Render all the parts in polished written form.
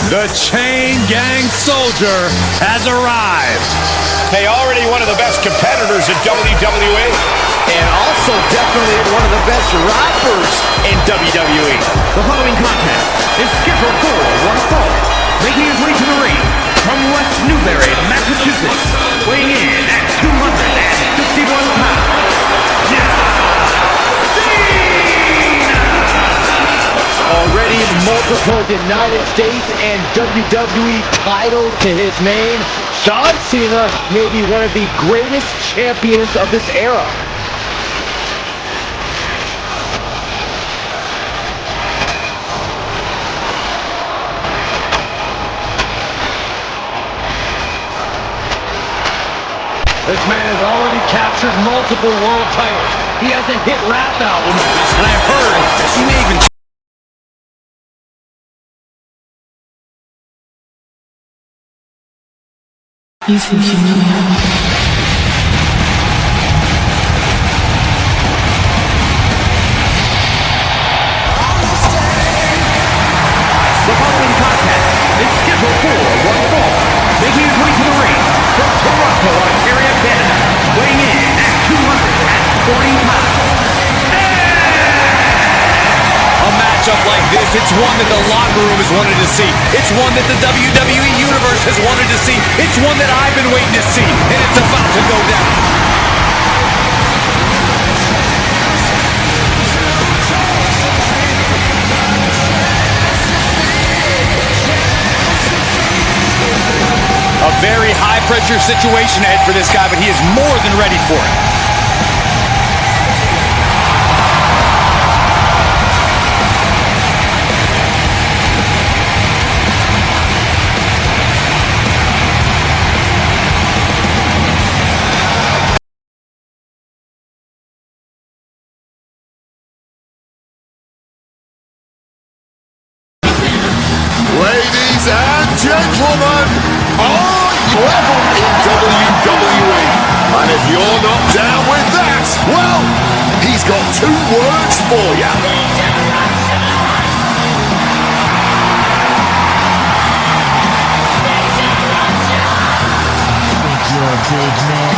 The Chain Gang Soldier has arrived. Hey, already one of the best competitors in WWE. And also definitely one of the best rappers in WWE. The following contest is scheduled for one fall. Making his way to the ring from West Newbury, Massachusetts. Weighing in at 261 pounds. Already multiple United States and WWE titles to his name, John Cena may be one of the greatest champions of this era. This man has already captured multiple world titles. He has a hit rap album, And I've heard he may even... You think you know him? The following contest is scheduled for one fall. Making his way to the ring from Toronto, Ontario, Canada. Weighing in at 240 pounds. A matchup like this, it's one that the locker room has wanted to see. It's one that the WWE Universe has wanted to see. It's one that I've been waiting to see. And it's about to go down. A very high-pressure situation ahead for this guy, but he is more than ready for it. Ladies and gentlemen, on level in WWE. And if you're not down with that, well, he's got two words for you. You're a big man.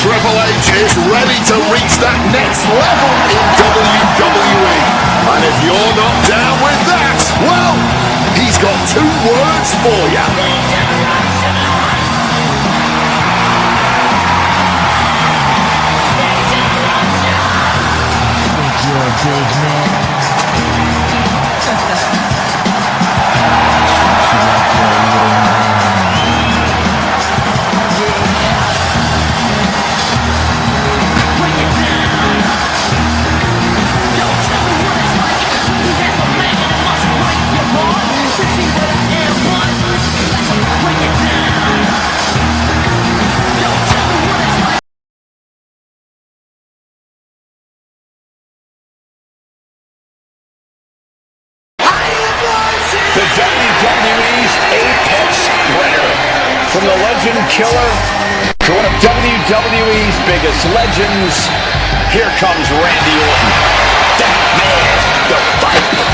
Triple H is ready to reach that next level in WWE. And if you're not down with that, well, he's got two words for you. You're a big man. The WWE's Apex Sprinter. From the legend killer to one of WWE's biggest legends, here comes Randy Orton. That man, the Viper.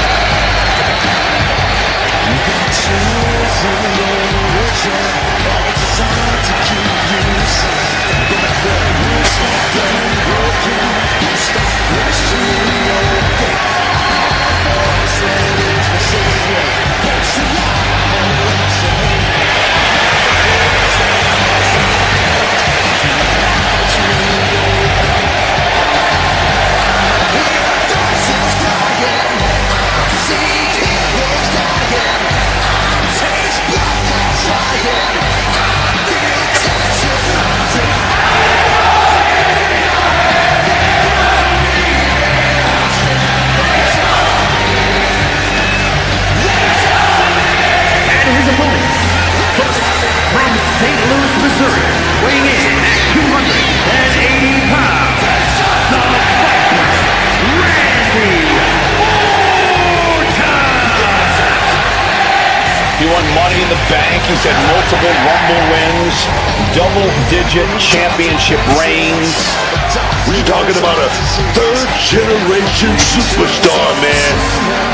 He's had multiple Rumble wins, double-digit championship reigns. We're talking about a third-generation superstar, man.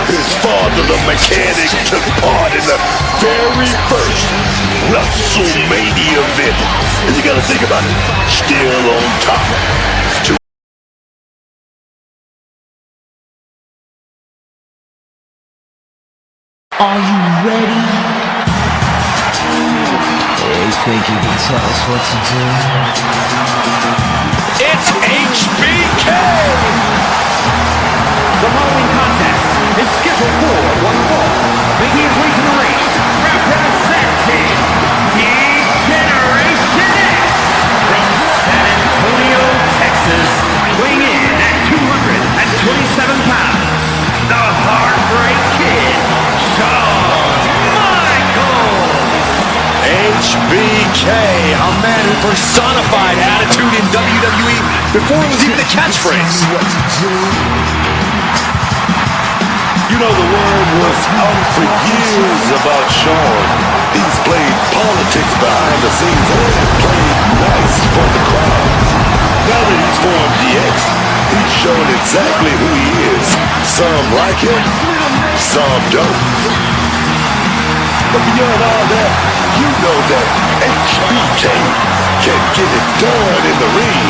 His father, the mechanic, took part in the very first WrestleMania event. And you gotta think about it, still on top. Are you ready? You think you can tell us what to do? It's HBK! The following contest is scheduled for one fall. Making his way to the ring, representing Generation X from San Antonio, Texas, weighing in at 227 pounds, the Heartbreak Kid, Shawn Michaels. HBK, a man who personified attitude in WWE before it was even a catchphrase. You know, the word was out for years about Shawn. He's played politics behind the scenes and played nice for the crowd. Now that he's formed DX, he's shown exactly who he is. Some like him, some don't. But beyond all that, you know that HBK can get it done in the ring,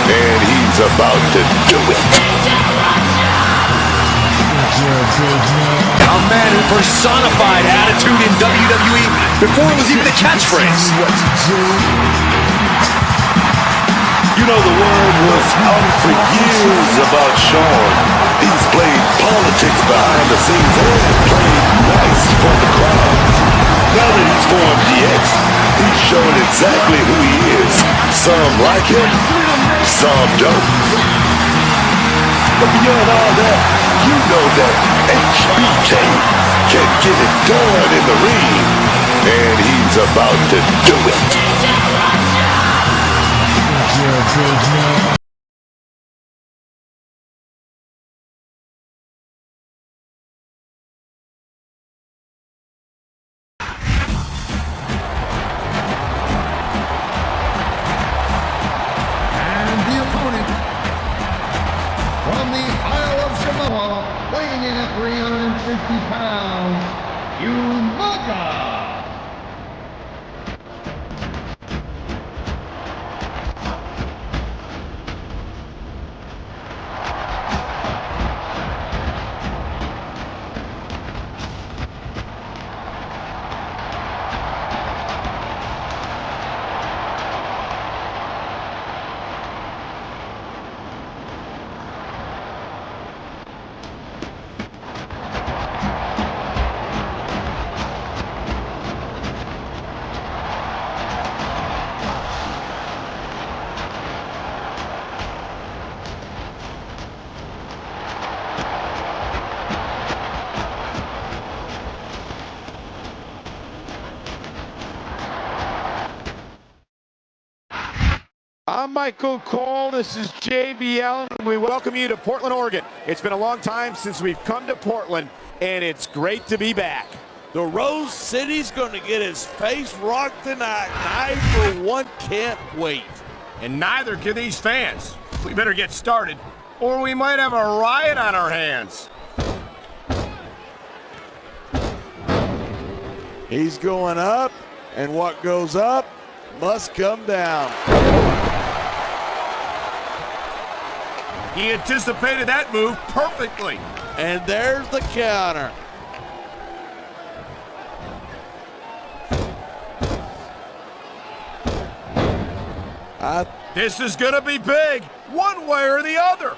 and he's about to do it. A man who personified attitude in WWE before it was even a catchphrase. You know, the word was out for years about Shawn. He's played politics behind the scenes and played nice for the crowd. Now that he's formed DX, he's shown exactly who he is. Some like him, some don't. But beyond all that, you know that HBK can get it done in the ring, and he's about to do it. You're a big man. And the opponent from the Isle of Samoa, weighing in at 350 pounds, Umaga. I'm Michael Cole, this is JBL, and we welcome you to Portland, Oregon. It's been a long time since we've come to Portland, and it's great to be back. The Rose City's going to get his face rocked tonight, and I, for one, can't wait. And neither can these fans. We better get started, or we might have a riot on our hands. He's going up, and what goes up must come down. He anticipated that move perfectly. And there's the counter. This is gonna be big, one way or the other.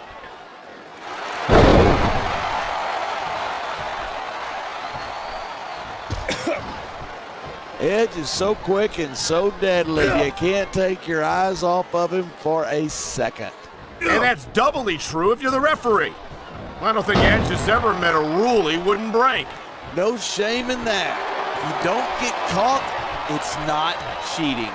Edge is so quick and so deadly, you can't take your eyes off of him for a second. And that's doubly true if you're the referee. I don't think Edge has ever met a rule he wouldn't break. No shame in that. If you don't get caught, it's not cheating.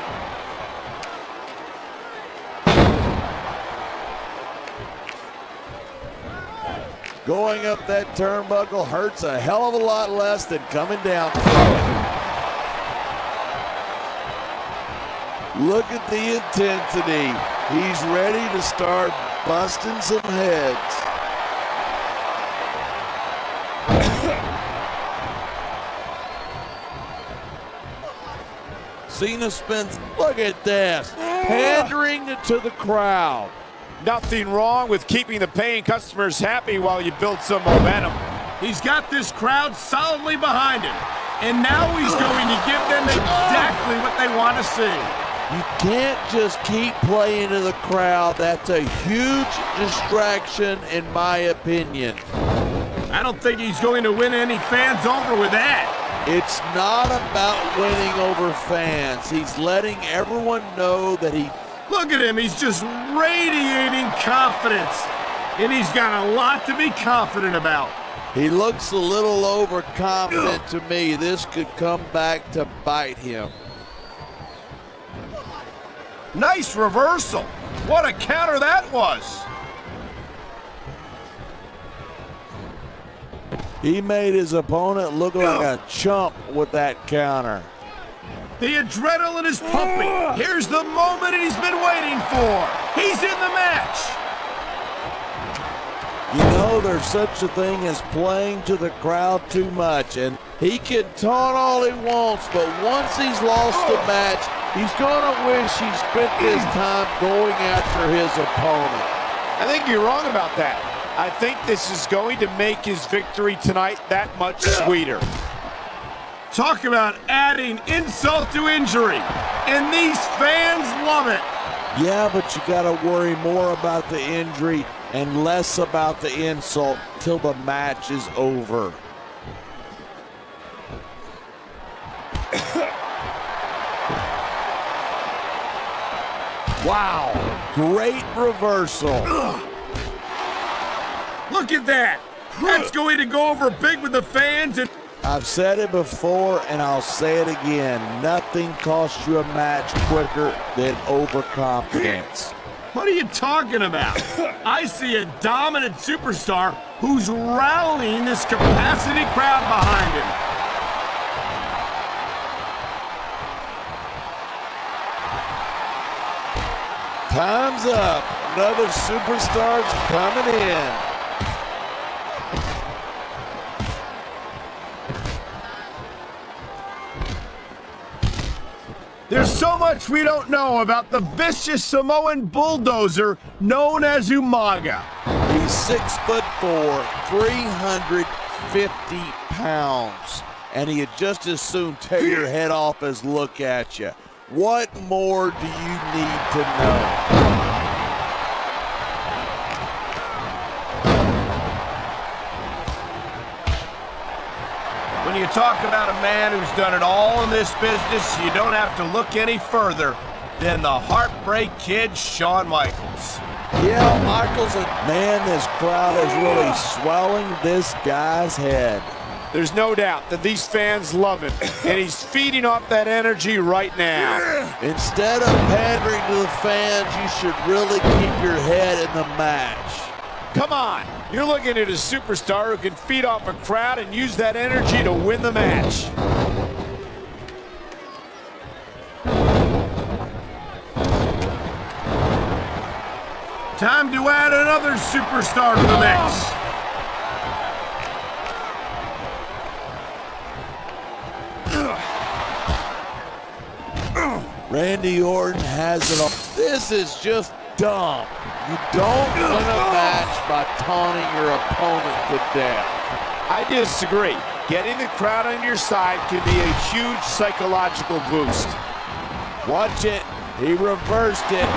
Going up that turnbuckle hurts a hell of a lot less than coming down. Look at the intensity. He's ready to start busting some heads. Cena spins, look at this, pandering to the crowd. Nothing wrong with keeping the paying customers happy while you build some momentum. He's got this crowd solidly behind him. And now he's going to give them exactly what they want to see. You can't just keep playing to the crowd. That's a huge distraction, in my opinion. I don't think he's going to win any fans over with that. It's not about winning over fans. He's letting everyone know that he... Look at him. He's just radiating confidence. And he's got a lot to be confident about. He looks a little overconfident to me. This could come back to bite him. Nice reversal. What a counter that was. He made his opponent look like a chump with that counter. The adrenaline is pumping. Here's the moment he's been waiting for. He's in the match. You know, there's such a thing as playing to the crowd too much, and he can taunt all he wants, but once he's lost the match, he's gonna wish he spent his time going after his opponent. I think you're wrong about that. I think this is going to make his victory tonight that much sweeter. Talk about adding insult to injury. And these fans love it. Yeah, but you gotta worry more about the injury and less about the insult till the match is over. Wow, great reversal. Look at that. That's going to go over big with the fans. And I've said it before and I'll say it again. Nothing costs you a match quicker than overconfidence. what are you talking about? I see a dominant superstar who's rallying this capacity crowd behind him. Time's up. Another superstar's coming in. There's so much we don't know about the vicious Samoan bulldozer known as Umaga. He's 6'4", 350 pounds, and he'd just as soon tear your head off as look at you. What more do you need to know? When you talk about a man who's done it all in this business, you don't have to look any further than the Heartbreak Kid, Shawn Michaels. Yeah, Michaels, man, this crowd is really swelling this guy's head. There's no doubt that these fans love him, and he's feeding off that energy right now. Instead of pandering to the fans, you should really keep your head in the match. Come on, you're looking at a superstar who can feed off a crowd and use that energy to win the match. Time to add another superstar to the mix. Randy Orton has it all. This is just dumb. You don't win a match by taunting your opponent to death. I disagree. Getting the crowd on your side can be a huge psychological boost. Watch it. He reversed it.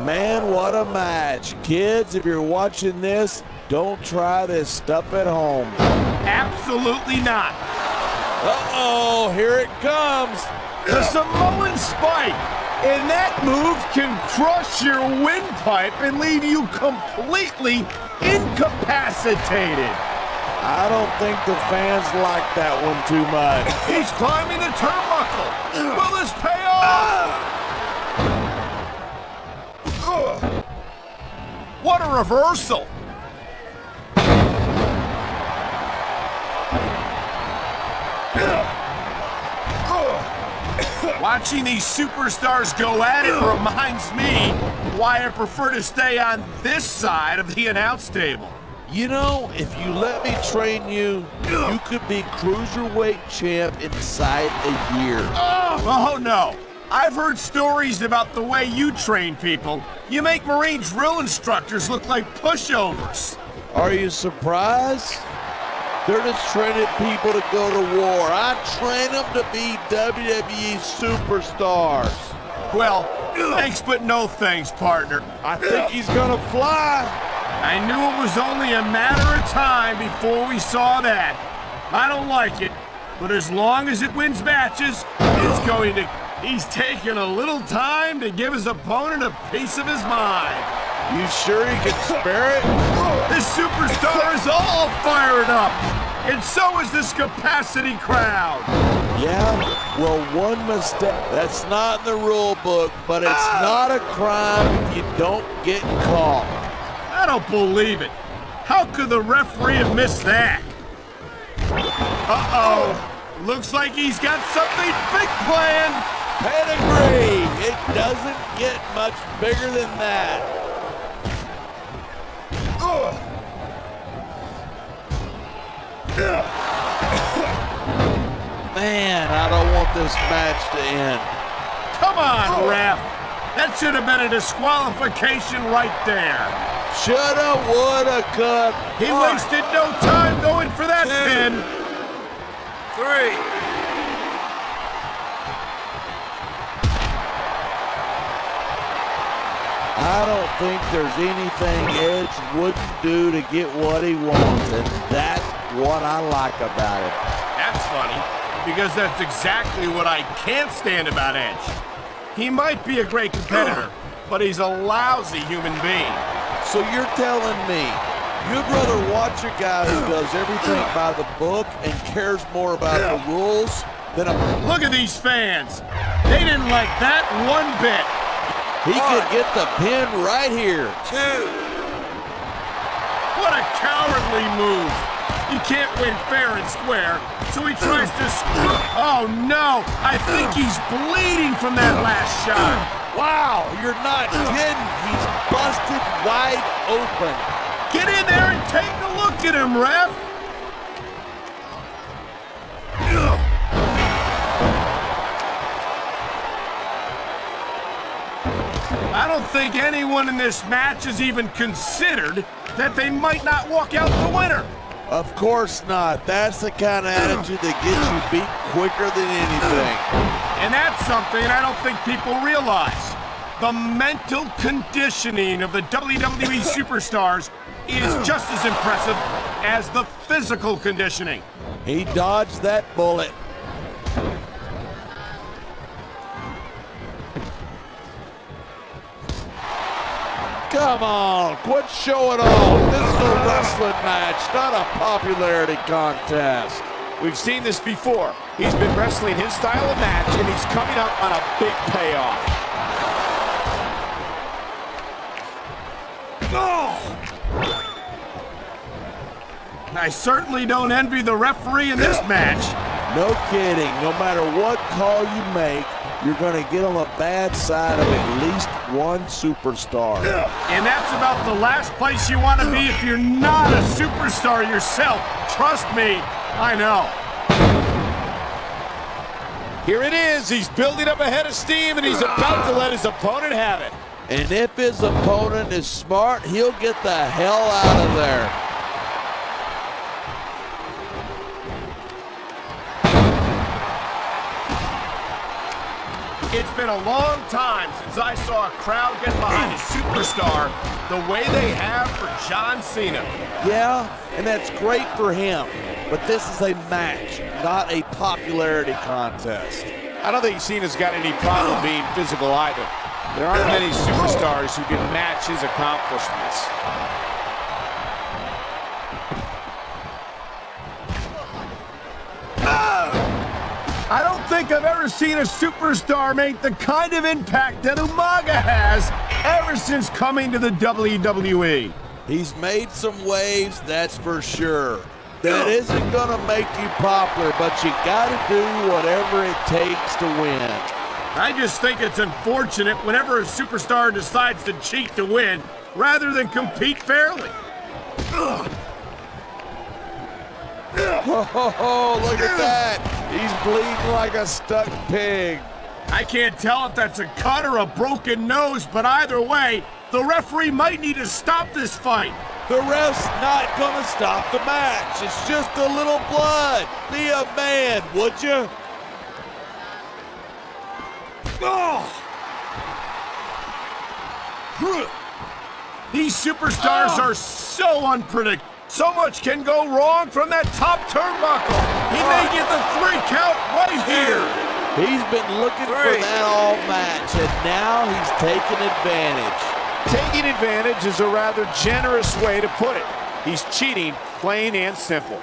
Man, what a match. Kids, if you're watching this, don't try this stuff at home. Absolutely not. Uh-oh, here it comes. The Samoan spike. And that move can crush your windpipe and leave you completely incapacitated. I don't think the fans like that one too much. He's climbing the turnbuckle. Will this pay off? What a reversal. Watching these superstars go at it reminds me why I prefer to stay on this side of the announce table. You know, if you let me train you, you could be cruiserweight champ inside a year. Oh no. I've heard stories about the way you train people. You make Marine drill instructors look like pushovers. Are you surprised? They're just training people to go to war. I train them to be WWE superstars. Well, thanks but no thanks, partner. I think he's gonna fly. I knew it was only a matter of time before we saw that. I don't like it, but as long as it wins matches, it's going to... He's taking a little time to give his opponent a piece of his mind. You sure he can spare it? This superstar is all fired up, and so is this capacity crowd. Yeah, well, one mistake. That's not in the rule book, but it's not a crime if you don't get caught. I don't believe it. How could the referee have missed that? Uh-oh. Looks like he's got something big planned. Pedigree! It doesn't get much bigger than that. Man, I don't want this match to end. Come on, ref. That should have been a disqualification right there. Shoulda, woulda, could. He wasted no time going for that pin. 3. I don't think there's anything Edge wouldn't do to get what he wants, and that's what I like about it. That's funny, because that's exactly what I can't stand about Edge. He might be a great competitor, but he's a lousy human being. So you're telling me you'd rather watch a guy who does everything by the book and cares more about the rules than a... Look at these fans. They didn't like that one bit. He could get the pin right here. 2. What a cowardly move. You can't win fair and square, so he tries to Oh no, I think he's bleeding from that last shot. Wow, you're not kidding. He's busted wide open. Get in there and take a look at him, ref. I don't think anyone in this match has even considered that they might not walk out the winner. Of course not. That's the kind of attitude that gets you beat quicker than anything. And that's something I don't think people realize. The mental conditioning of the WWE superstars is just as impressive as the physical conditioning. He dodged that bullet. Come on, quit showing off. This is a wrestling match, not a popularity contest. We've seen this before. He's been wrestling his style of match, and he's coming up on a big payoff. I certainly don't envy the referee in this match. No kidding. No matter what call you make, you're going to get on the bad side of at least one superstar. And that's about the last place you want to be if you're not a superstar yourself. Trust me, I know. Here it is. He's building up a head of steam, and he's about to let his opponent have it. And if his opponent is smart, he'll get the hell out of there. It's been a long time since I saw a crowd get behind a superstar the way they have for John Cena. Yeah, and that's great for him. But this is a match, not a popularity contest. I don't think Cena's got any problem being physical either. There aren't many superstars who can match his accomplishments. I don't think I've ever seen a superstar make the kind of impact that Umaga has ever since coming to the WWE. He's made some waves, that's for sure. That isn't gonna make you popular, but you gotta do whatever it takes to win. I just think it's unfortunate whenever a superstar decides to cheat to win rather than compete fairly. Oh, look at that. He's bleeding like a stuck pig. I can't tell if that's a cut or a broken nose, but either way, the referee might need to stop this fight. The ref's not gonna stop the match. It's just a little blood. Be a man, would you? Oh! These superstars are so unpredictable. So much can go wrong from that top turnbuckle. He may get the 3 count right here. He's been looking for that all match, and now he's taking advantage. Taking advantage is a rather generous way to put it. He's cheating, plain and simple.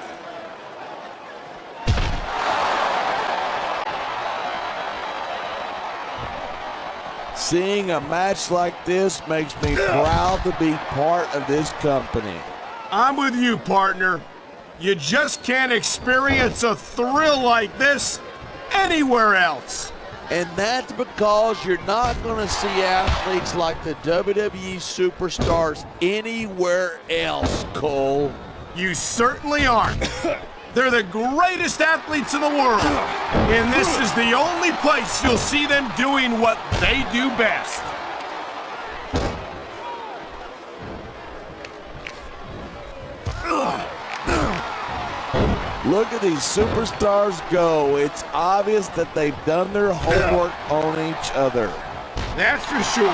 Seeing a match like this makes me proud to be part of this company. I'm with you, partner. You just can't experience a thrill like this anywhere else. And that's because you're not going to see athletes like the WWE superstars anywhere else, Cole. You certainly aren't. They're the greatest athletes in the world. And this is the only place you'll see them doing what they do best. Look at these superstars go. It's obvious that they've done their homework on each other. That's for sure.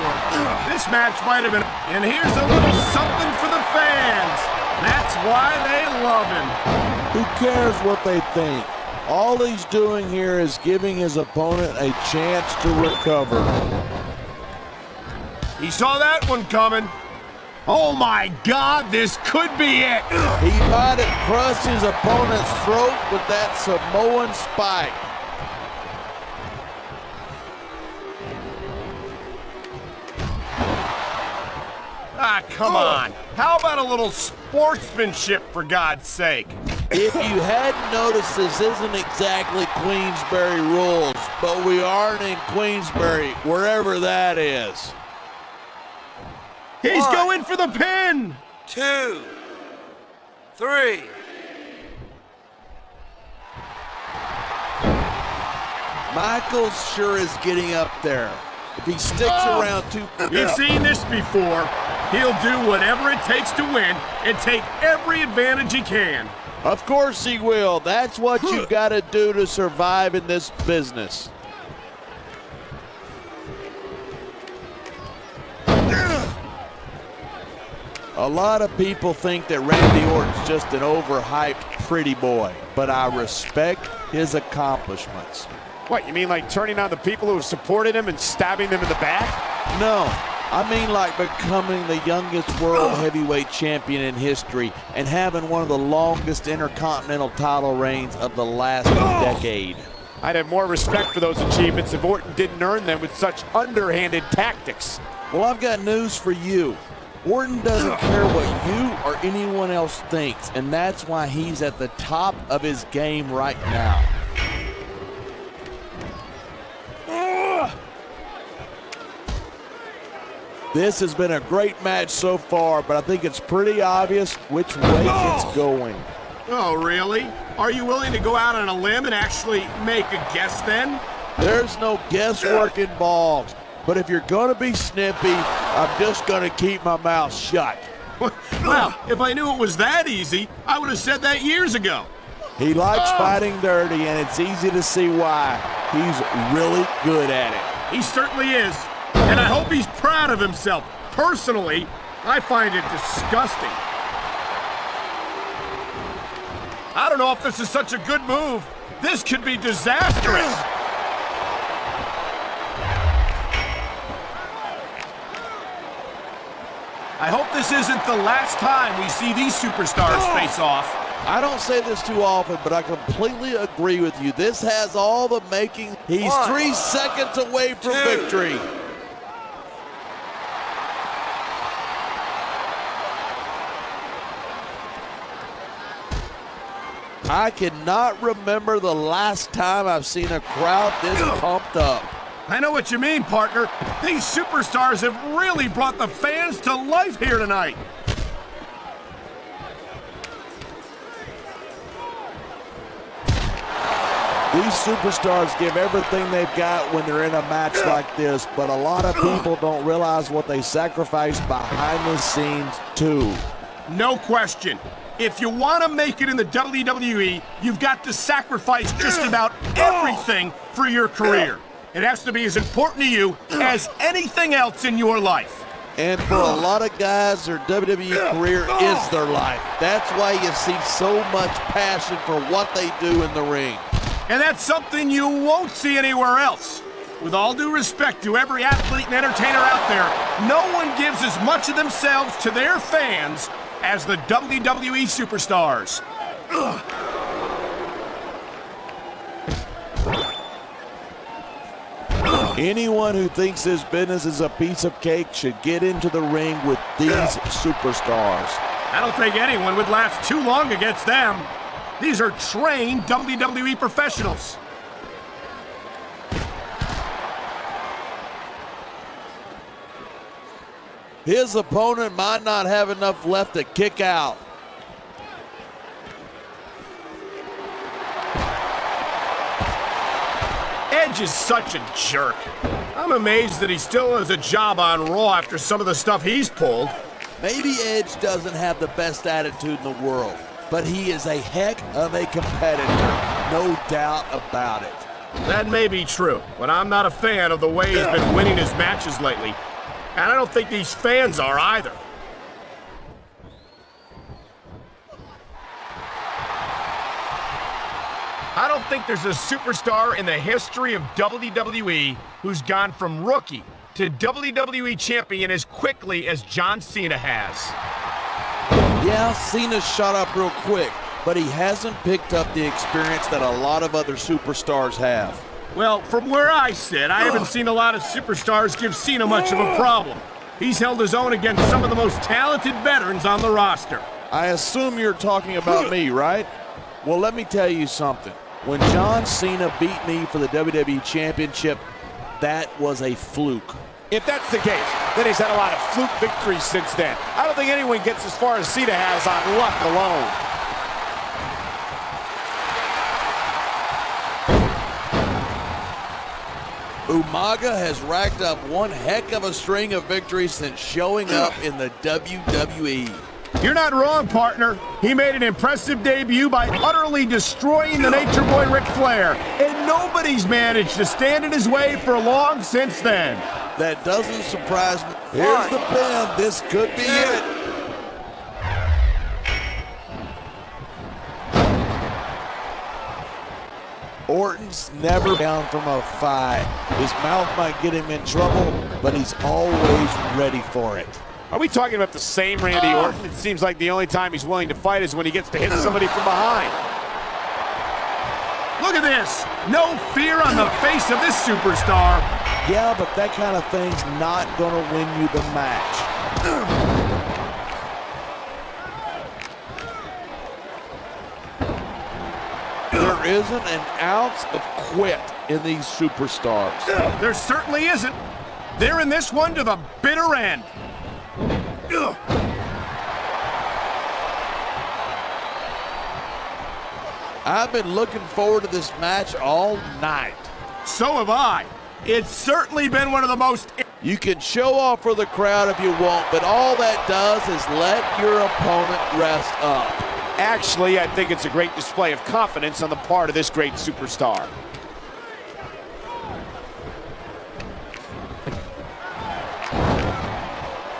This match might have been... And here's a little something for the fans. That's why they love him. Who cares what they think? All he's doing here is giving his opponent a chance to recover. He saw that one coming. Oh my God, this could be it. He might have crushed his opponent's throat with that Samoan spike. Ah, come on. How about a little sportsmanship, for God's sake? If you hadn't noticed, this isn't exactly Queensberry rules, but we aren't in Queensberry, wherever that is. He's going for the pin. 2, 3. Michaels sure is getting up there. If he sticks around too... We've seen this before. He'll do whatever it takes to win and take every advantage he can. Of course he will. That's what you got to do to survive in this business. A lot of people think that Randy Orton's just an overhyped pretty boy, but I respect his accomplishments. What, you mean like turning on the people who have supported him and stabbing them in the back? No, I mean like becoming the youngest world heavyweight champion in history and having one of the longest intercontinental title reigns of the last decade. I'd have more respect for those achievements if Orton didn't earn them with such underhanded tactics. Well, I've got news for you. Orton doesn't care what you or anyone else thinks, and that's why he's at the top of his game right now. This has been a great match so far, but I think it's pretty obvious which way it's going. Oh, really? Are you willing to go out on a limb and actually make a guess then? There's no guesswork involved. But if you're going to be snippy, I'm just going to keep my mouth shut. Well, if I knew it was that easy, I would have said that years ago. He likes fighting dirty, and it's easy to see why. He's really good at it. He certainly is. And I hope he's proud of himself. Personally, I find it disgusting. I don't know if this is such a good move. This could be disastrous. I hope this isn't the last time we see these superstars face off. I don't say this too often, but I completely agree with you. This has all the making. He's 3 seconds away from victory. I cannot remember the last time I've seen a crowd this pumped up. I know what you mean, partner. These superstars have really brought the fans to life here tonight. These superstars give everything they've got when they're in a match like this, but a lot of people don't realize what they sacrifice behind the scenes, too. No question. If you want to make it in the WWE, you've got to sacrifice just about everything for your career. It has to be as important to you as anything else in your life. And for a lot of guys, their WWE career is their life. That's why you see so much passion for what they do in the ring. And that's something you won't see anywhere else. With all due respect to every athlete and entertainer out there, no one gives as much of themselves to their fans as the WWE superstars. Anyone who thinks this business is a piece of cake should get into the ring with these superstars. I don't think anyone would last too long against them. These are trained WWE professionals. His opponent might not have enough left to kick out. Edge is such a jerk. I'm amazed that he still has a job on Raw after some of the stuff he's pulled. Maybe Edge doesn't have the best attitude in the world, but he is a heck of a competitor, no doubt about it. That may be true, but I'm not a fan of the way he's been winning his matches lately. And I don't think these fans are either. I don't think there's a superstar in the history of WWE who's gone from rookie to WWE champion as quickly as John Cena has. Yeah, Cena shot up real quick, but he hasn't picked up the experience that a lot of other superstars have. Well, from where I sit, I haven't seen a lot of superstars give Cena much of a problem. He's held his own against some of the most talented veterans on the roster. I assume you're talking about me, right? Well, let me tell you something. When John Cena beat me for the WWE Championship, that was a fluke. If that's the case, then he's had a lot of fluke victories since then. I don't think anyone gets as far as Cena has on luck alone. Umaga has racked up one heck of a string of victories since showing up in the WWE. You're not wrong, partner. He made an impressive debut by utterly destroying the Nature Boy Ric Flair, and nobody's managed to stand in his way for long since then. That doesn't surprise me. Here's the pin. This could be it. Orton's never down from a fight. His mouth might get him in trouble, but he's always ready for it. Are we talking about the same Randy Orton? It seems like the only time he's willing to fight is when he gets to hit somebody from behind. Look at this. No fear on the face of this superstar. Yeah, but that kind of thing's not going to win you the match. There isn't an ounce of quit in these superstars. There certainly isn't. They're in this one to the bitter end. I've been looking forward to this match all night. So have I. It's certainly been one of the most... You can show off for the crowd if you want, but all that does is let your opponent rest up. Actually, I think it's a great display of confidence on the part of this great superstar.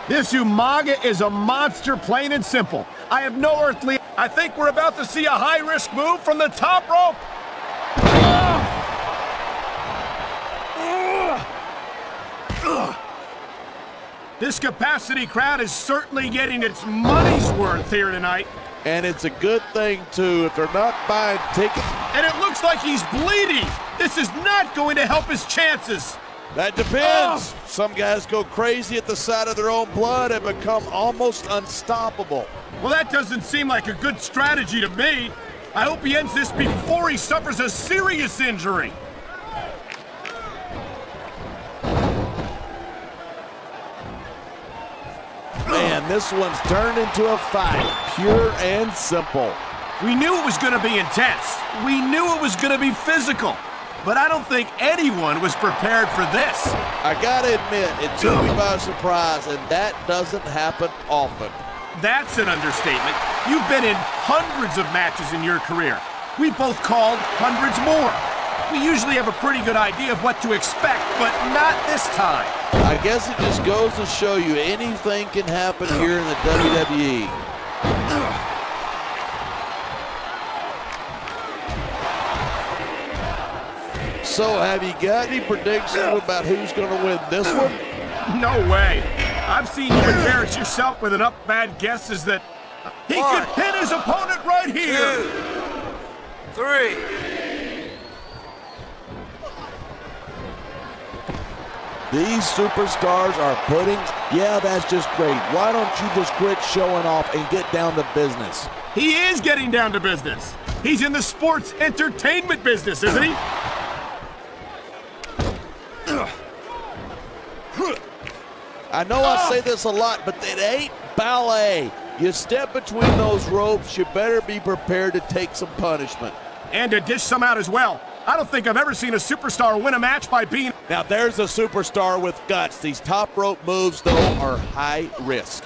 This Umaga is a monster, plain and simple. I have no earthly... I think we're about to see a high-risk move from the top rope. This capacity crowd is certainly getting its money's worth here tonight. And it's a good thing, too, if they're not buying tickets. And it looks like he's bleeding. This is not going to help his chances. That depends. Some guys go crazy at the sight of their own blood and become almost unstoppable. Well, that doesn't seem like a good strategy to me. I hope he ends this before he suffers a serious injury. this one's turned into a fight, pure and simple. We knew it was going to be intense. We knew it was going to be physical. But I don't think anyone was prepared for this. I gotta admit, it took me by surprise, and that doesn't happen often. That's an understatement. You've been in hundreds of matches in your career. We both called hundreds more. We usually have a pretty good idea of what to expect, but not this time. I guess it just goes to show you anything can happen here in the WWE. So, have you got any predictions about who's going to win this one? No way. I've seen you embarrass yourself with enough bad guesses that he could pin his opponent right here. 2, 3. These superstars are putting, yeah, that's just great. Why don't you just quit showing off and get down to business? He is getting down to business. He's in the sports entertainment business, isn't he? I know I say this a lot, but it ain't ballet. You step between those ropes, you better be prepared to take some punishment. And to dish some out as well. I don't think I've ever seen a superstar win a match by being... Now there's a superstar with guts. These top rope moves, though, are high risk.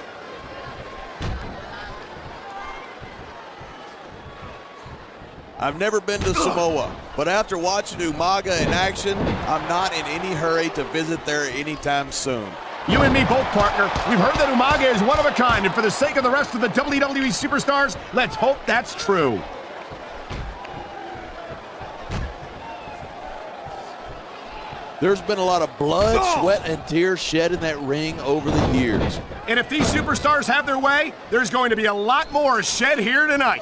I've never been to Samoa, but after watching Umaga in action, I'm not in any hurry to visit there anytime soon. You and me both, partner. We've heard that Umaga is one of a kind, and for the sake of the rest of the WWE superstars, let's hope that's true. There's been a lot of blood, sweat, and tears shed in that ring over the years. And if these superstars have their way, there's going to be a lot more shed here tonight.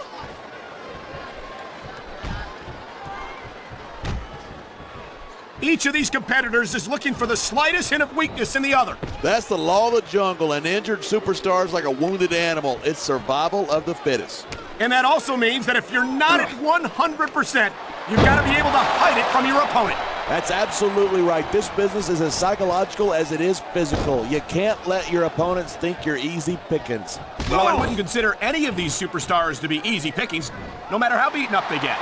Each of these competitors is looking for the slightest hint of weakness in the other. That's the law of the jungle, and injured superstars like a wounded animal. It's survival of the fittest. And that also means that if you're not at 100%, you've got to be able to hide it from your opponent. That's absolutely right. This business is as psychological as it is physical. You can't let your opponents think you're easy pickings. Well, I wouldn't consider any of these superstars to be easy pickings, no matter how beaten up they get.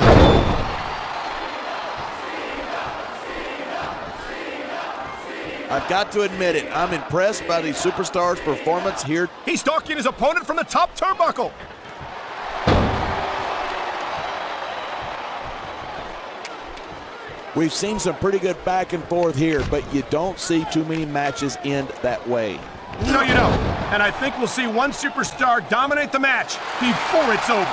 I've got to admit it, I'm impressed by these superstars' performance here. He's stalking his opponent from the top turnbuckle. We've seen some pretty good back and forth here, but you don't see too many matches end that way. No, you don't. And I think we'll see one superstar dominate the match before it's over.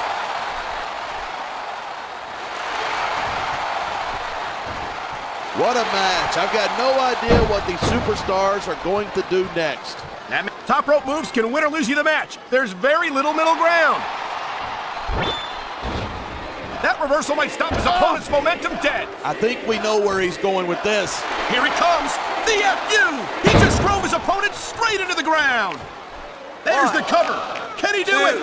What a match. I've got no idea what these superstars are going to do next. Top rope moves can win or lose you the match. There's very little middle ground. That reversal might stop his opponent's momentum dead. I think we know where he's going with this. Here he comes. The FU. He just drove his opponent straight into the ground. There's the cover. Can he do it?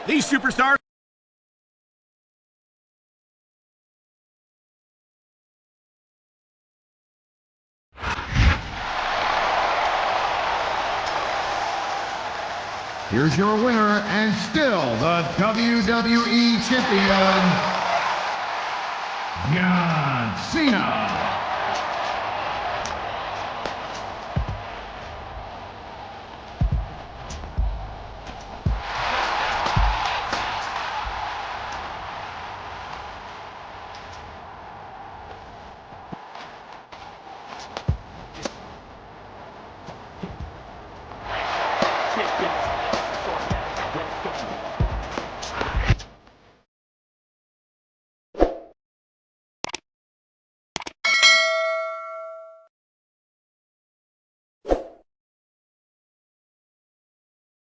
3. These superstars. Here's your winner and still the WWE Champion, John Cena.